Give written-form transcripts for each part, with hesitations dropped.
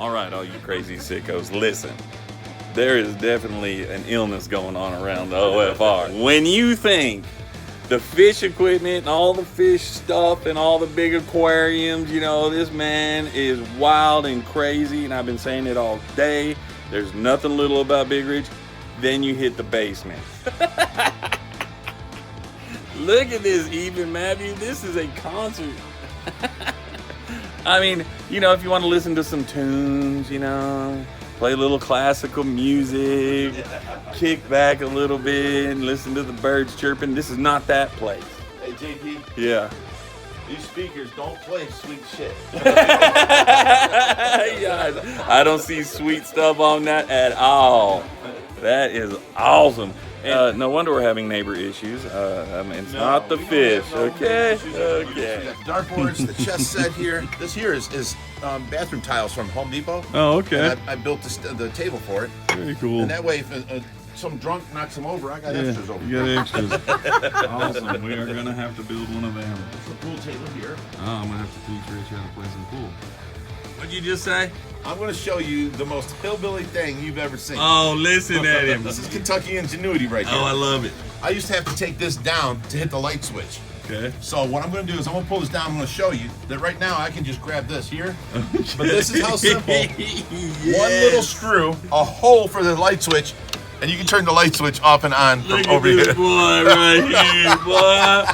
All right, all you crazy sickos, listen. There is definitely an illness going on around the OFR. When you think the fish equipment and all the fish stuff and all the big aquariums, you know, this man is wild and crazy, and I've been saying it all day. There's nothing little about BigRich. Then you hit the basement. Look at this, even Matthew. This is a concert. I mean, you know, if you want to listen to some tunes, you know, play a little classical music, kick back a little bit, and listen to the birds chirping. This is not that place. Hey, JP. Yeah. These speakers don't play sweet shit. Yeah, I don't see sweet stuff on that at all. That is awesome. No wonder we're having neighbor issues. It's not the fish. Okay. Okay. We got the dartboards, the chess set here. This here is bathroom tiles from Home Depot. Oh, okay. And I built the table for it. Very cool. And that way, if some drunk knocks them over, I got extras over. You got extras. Awesome. We are gonna have to build one of them. There's a pool table here. Oh, I'm gonna have to teach Rich how to play some pool. What'd you just say? I'm going to show you the most hillbilly thing you've ever seen. Oh, listen at him. This is Kentucky ingenuity right here. Oh, I love it. I used to have to take this down to hit the light switch. Okay. So what I'm going to do is I'm going to pull this down. I'm going to show you that right now I can just grab this here. Okay. But this is how simple. Yes. One little screw, a hole for the light switch, and you can turn the light switch off and on from over here. Look at this boy right here, boy.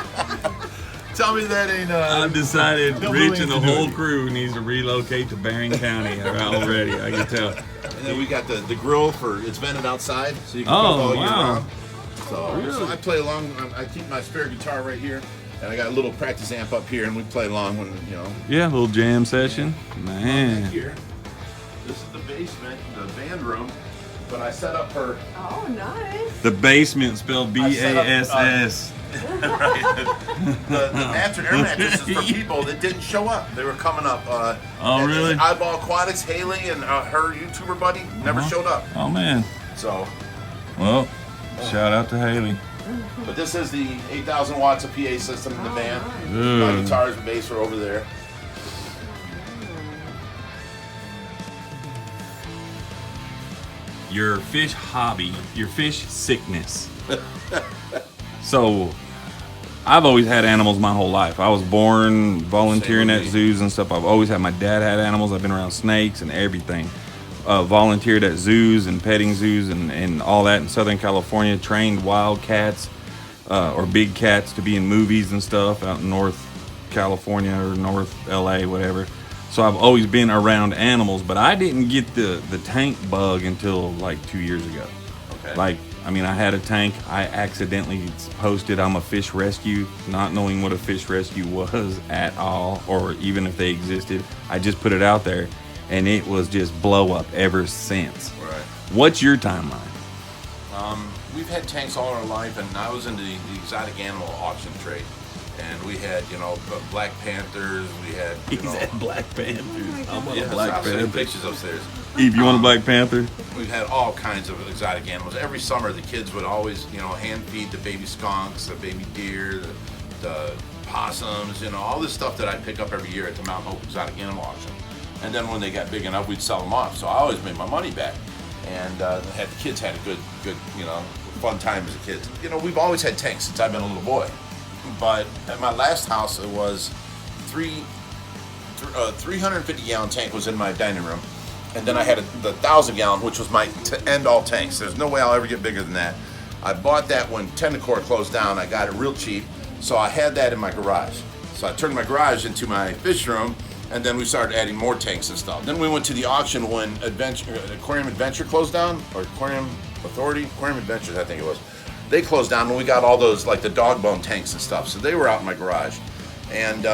Tell me that ain't. I've decided Rich and the whole crew needs to relocate to Barron County already. I can tell. And then we got the grill for it's vented outside, so you can cook all year round. So I play along. I keep my spare guitar right here, and I got a little practice amp up here, and we play along when you know. Yeah, a little jam session, man. Here, this is the basement, the band room, but I set up for. Oh, nice. The basement spelled BASS. Right. The mattress, air mattresses for people that didn't show up. They were coming up. Oh, really? Eyeball Aquatics, Haley, and her YouTuber buddy never showed up. Oh, man. So. Well, shout out to Haley. But this is the 8,000 watts of PA system in the band. My guitars and bass are over there. Your fish hobby, your fish sickness. So, I've always had animals my whole life. I was born volunteering at zoos and stuff. I've always had, my dad had animals. I've been around snakes and everything. Volunteered at zoos and petting zoos and all that in Southern California. Trained wild cats or big cats to be in movies and stuff out in North California or North LA, whatever. So I've always been around animals, but I didn't get the tank bug until like 2 years ago. Okay. I had a tank. I accidentally posted I'm a fish rescue, not knowing what a fish rescue was at all, or even if they existed. I just put it out there, and it was just blow up ever since. Right. What's your timeline? We've had tanks all our life, and I was into the exotic animal auction trade. And we had, Black Panthers. We had, Black Panthers. I want a Black Panther. Pictures upstairs. Eve, you want a Black Panther? We've had all kinds of exotic animals. Every summer, the kids would always, hand feed the baby skunks, the baby deer, the possums, all this stuff that I'd pick up every year at the Mount Hope Exotic Animal Auction. And then when they got big enough, we'd sell them off. So I always made my money back. And the kids had a good, fun time as a kid. We've always had tanks since I've been a little boy. But at my last house, it was 350-gallon tank was in my dining room. And then I had the 1,000-gallon, which was my end all tanks. There's no way I'll ever get bigger than that. I bought that when Tendacor closed down. I got it real cheap. So I had that in my garage. So I turned my garage into my fish room, and then we started adding more tanks and stuff. Then we went to the auction when Aquarium Adventure closed down, or Aquarium Adventures, I think it was. They closed down when we got all those, like the dog bone tanks and stuff. So they were out in my garage. And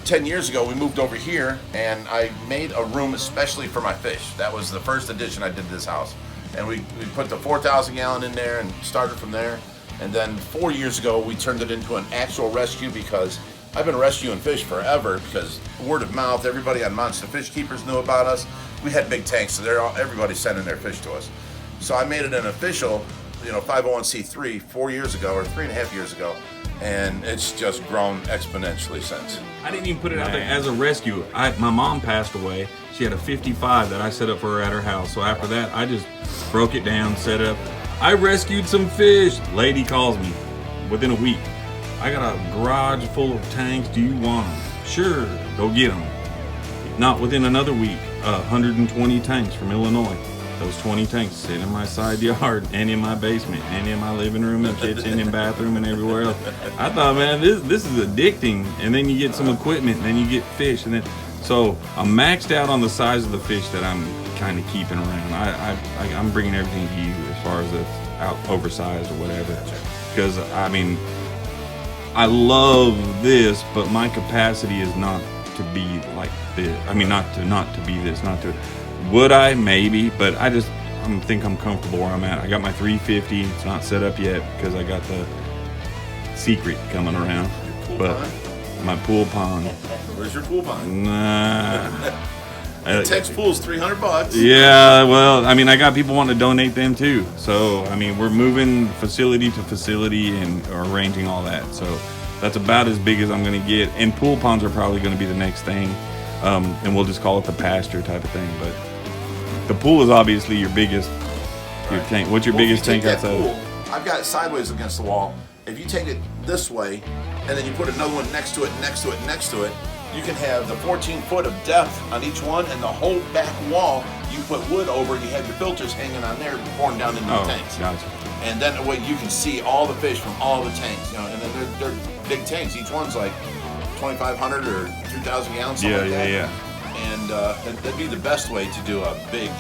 10 years ago, we moved over here, and I made a room especially for my fish. That was the first addition I did to this house. And we put the 4,000-gallon in there and started from there. And then 4 years ago, we turned it into an actual rescue because I've been rescuing fish forever because word of mouth, everybody on Monster Fish Keepers knew about us. We had big tanks, so everybody's sending their fish to us. So I made it an official 501c3 4 years ago, or 3.5 years ago, and it's just grown exponentially since. I didn't even put it out there as a rescue. My mom passed away. She had a 55 that I set up for her at her house. So after that, I just broke it down, set it up. I rescued some fish. Lady calls me within a week. I got a garage full of tanks. Do you want them? Sure, go get them. Not within another week, 120 tanks from Illinois. Those 20 tanks sit in my side yard and in my basement and in my living room and kitchen and bathroom and everywhere else. I thought, man, this is addicting. And then you get some equipment and then you get fish. And then, so I'm maxed out on the size of the fish that I'm kind of keeping around. I'm bringing everything to you as far as it's out oversized or whatever. Because, I mean, I love this, but my capacity is not to be like this. I mean, not to be this, not to. Would I? Maybe, but I think I'm comfortable where I'm at. I got my 350. It's not set up yet because I got the secret coming around. Your pool But pond? my pool pond. Where's your pool pond? Nah. Tex pool's $300. Yeah, well, I mean, I got people wanting to donate them too. So, I mean, we're moving facility to facility and arranging all that. So that's about as big as I'm going to get. And pool ponds are probably going to be the next thing. And we'll just call it the pasture type of thing. But the pool is obviously your biggest tank. What's your biggest tank outside? Pool, I've got it sideways against the wall. If you take it this way and then you put another one next to it, next to it, next to it, you can have the 14 foot of depth on each one, and the whole back wall you put wood over, and you have your filters hanging on there pouring down into the tanks. Gotcha. And then that way you can see all the fish from all the tanks, you know. And then they're big tanks. Each one's like 2,500 or 3,000 gallons. Something like that. Yeah. And that'd be the best way to do a big,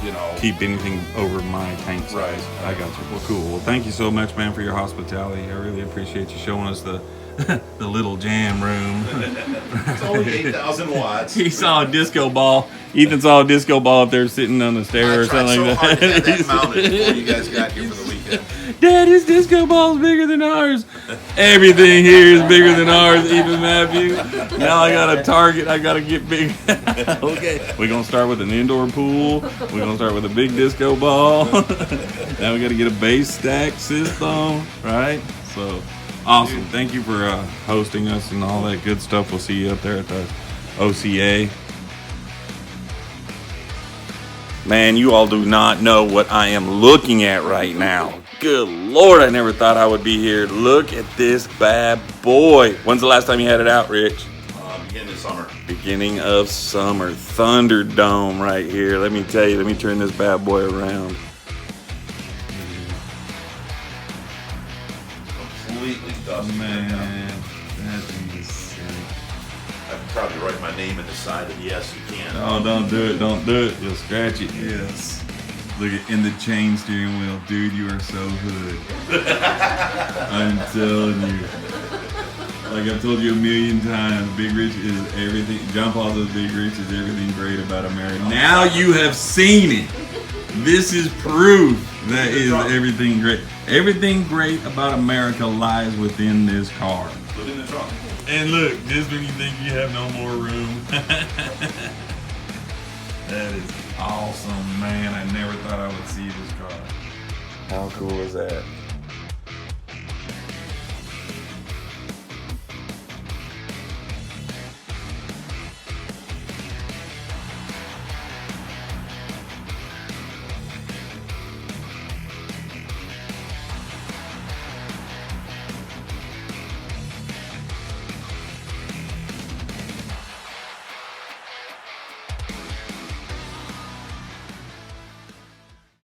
you know. Keep anything over my tank size. Right. I got you. Well, cool. Well, thank you so much, man, for your hospitality. I really appreciate you showing us the the little jam room. It's only 8,000 watts. He saw a disco ball. Ethan saw a disco ball up there sitting on the stair or something like hard to that. get that mounted before you guys got here for the weekend. Dad, his disco ball's bigger than ours. Everything here is bigger than ours, even Matthew. Now I got a target. I got to get big. Okay. We're going to start with an indoor pool. We're going to start with a big disco ball. Now we got to get a base stack system, right? So, awesome. Thank you for hosting us and all that good stuff. We'll see you up there at the OCA. Man, you all do not know what I am looking at right now. Good Lord, I never thought I would be here. Look at this bad boy. When's the last time you had it out, Rich? Beginning of summer. Beginning of summer. Thunderdome right here. Let me tell you, let me turn this bad boy around. Completely dusty. Man, that thing is sick. I could probably write my name in the side of yes, you can. Oh, don't do it. Don't do it. You'll scratch it. Yes. Look at in the chain steering wheel. Dude, you are so hood. I'm telling you. Like I've told you a million times, BigRich is everything. John Paul says BigRich is everything great about America. Now you have seen it. This is proof that is everything great. Everything great about America lies within this car. Put it in the trunk. And look, just when you think you have no more room. That is awesome, man. I never thought I would see this car. How cool is that?